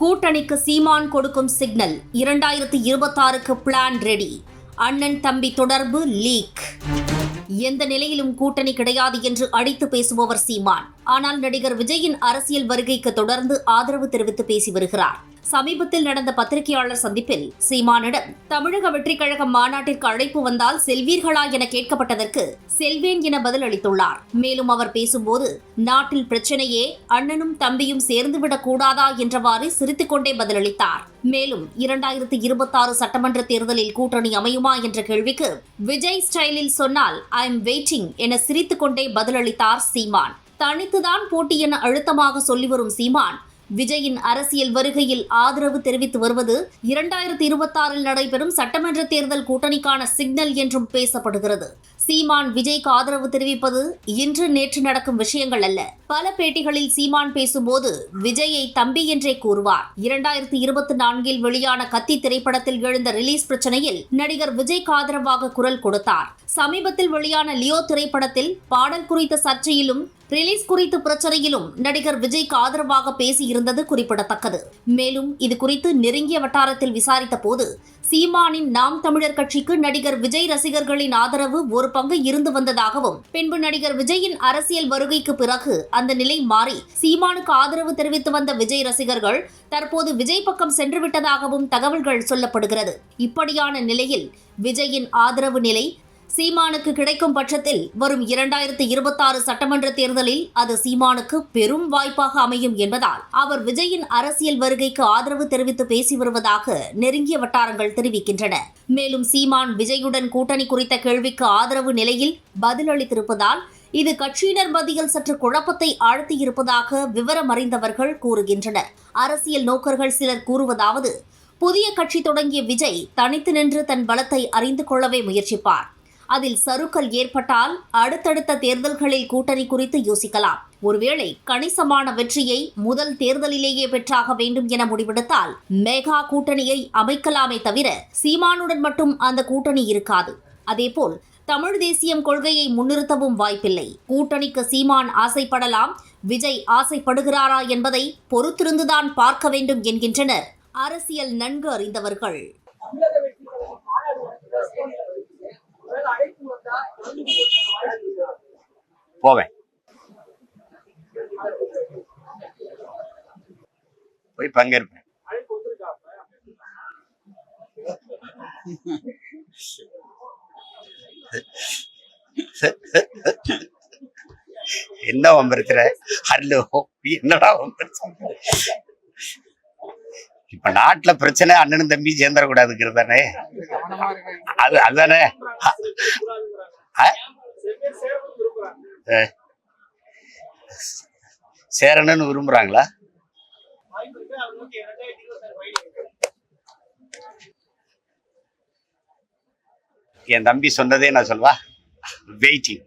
கூட்டணிக்கு சீமான் கொடுக்கும் signal 2026க்கு plan ready. அண்ணன் தம்பி தொடர்பு லீக். எந்த நிலையிலும் கூட்டணி கிடையாது என்று அடித்து பேசுபவர் சீமான். ஆனால் நடிகர் விஜயின் அரசியல் வருகைக்கு தொடர்ந்து ஆதரவு தெரிவித்து பேசி வருகிறார். சமீபத்தில் நடந்த பத்திரிகையாளர் சந்திப்பில் சீமானிடம் தமிழக வெற்றிக் கழகம் மாநாட்டிற்கு அழைப்பு வந்தால் செல்வீர்களா என கேட்கப்பட்டதற்கு செல்வேன் என பதில் அளித்துள்ளார். மேலும் அவர் பேசும்போது நாட்டில் பிரச்சனையே அண்ணனும் தம்பியும் சேர்ந்துவிடக் கூடாதா என்றவாறு சிரித்துக்கொண்டே பதிலளித்தார். மேலும் 2026 சட்டமன்ற தேர்தலில் கூட்டணி அமையுமா என்ற கேள்விக்கு விஜய் ஸ்டைலில் சொன்னால் ஐ எம் வெயிட்டிங் என சிரித்துக்கொண்டே பதிலளித்தார் சீமான். தனித்துதான் போட்டி என அழுத்தமாக சொல்லி வரும் சீமான் விஜயின் அரசியல் வருகையில் ஆதரவு தெரிவித்து வருவது 2026 நடைபெறும் சட்டமன்ற தேர்தல் கூட்டணிக்கான சிக்னல் என்றும் பேசப்படுகிறது. சீமான் விஜய்க்கு ஆதரவு தெரிவிப்பது இன்று நேற்று நடக்கும் விஷயங்கள் அல்ல. பல பேட்டிகளில் சீமான் பேசும்போது விஜயை தம்பி என்றே கூறுவார். 2024 வெளியான கத்தி திரைப்படத்தில் எழுந்த ரிலீஸ் பிரச்சனையில் நடிகர் விஜய்க்கு ஆதரவாக குரல் கொடுத்தார். சமீபத்தில் வெளியான லியோ திரைப்படத்தில் பாடல் குறித்த சர்ச்சையிலும் ரிலீஸ் குறித்து பிரச்சனையிலும் நடிகர் விஜய்க்கு ஆதரவாக பேசியிருந்தது குறிப்பிடத்தக்கது. மேலும் இது குறித்து நெருங்கிய வட்டாரத்தில் விசாரித்த போது சீமானின் நாம் தமிழர் கட்சிக்கு நடிகர் விஜய் ரசிகர்களின் ஆதரவு ஒரு பங்கு இருந்து வந்ததாகவும், பின்பு நடிகர் விஜயின் அரசியல் வருகைக்கு பிறகு அந்த நிலை மாறி சீமானுக்கு ஆதரவு தெரிவித்து வந்த விஜய் ரசிகர்கள் தற்போது விஜய் பக்கம் சென்றுவிட்டதாகவும் தகவல்கள் சொல்லப்படுகிறது. இப்படியான நிலையில் விஜயின் ஆதரவு நிலை சீமானுக்கு கிடைக்கும் பட்சத்தில் வரும் 2026 சட்டமன்ற தேர்தலில் அது சீமானுக்கு பெரும் வாய்ப்பாக அமையும் என்பதால் அவர் விஜயின் அரசியல் வருகைக்கு ஆதரவு தெரிவித்து பேசி வருவதாக நெருங்கிய வட்டாரங்கள் தெரிவிக்கின்றன. மேலும் சீமான் விஜயுடன் கூட்டணி குறித்த கேள்விக்கு ஆதரவு நிலையில் பதிலளித்திருப்பதால் இது கட்சியினர் மத்தியில் சற்று குழப்பத்தை ஆழ்த்தியிருப்பதாக விவரம் அறிந்தவர்கள் கூறுகின்றனர். அரசியல் நோக்கர்கள் சிலர் கூறுவதாவது, புதிய கட்சி தொடங்கிய விஜய் தனித்து நின்று தன் பலத்தை அறிந்து கொள்ளவே முயற்சிப்பார். அதில் சறுக்கல் ஏற்பட்டால் அடுத்தடுத்த தேர்தல்களில் கூட்டணி குறித்து யோசிக்கலாம். ஒருவேளை கணிசமான வெற்றியை முதல் தேர்தலிலேயே பெற்றாக வேண்டும் என முடிவெடுத்தால் மெகா கூட்டணியை அமைக்கலாமே தவிர சீமானுடன் மட்டும் அந்த கூட்டணி இருக்காது. அதேபோல் தமிழ் தேசியம் கொள்கையை முன்னிறுத்தவும் வாய்ப்பில்லை. கூட்டணிக்கு சீமான் ஆசைப்படலாம், விஜய் ஆசைப்படுகிறாரா என்பதை பொறுத்திருந்துதான் பார்க்க வேண்டும் என்கின்றனர் அரசியல் நன்கு அறிந்தவர்கள். போவேன், போய் பங்கேற்பேன். என்ன வம்பிருக்கிற? ஹலோ, என்னடா இப்ப நாட்டுல பிரச்சனை அண்ணனும் தம்பி சேர்ந்துடக்கூடாதுங்கிறது தானே. அதுதானே சேரணும்னு விரும்புறாங்களா? என் தம்பி சொன்னதே நான் சொல்வா, வெயிட்டிங்.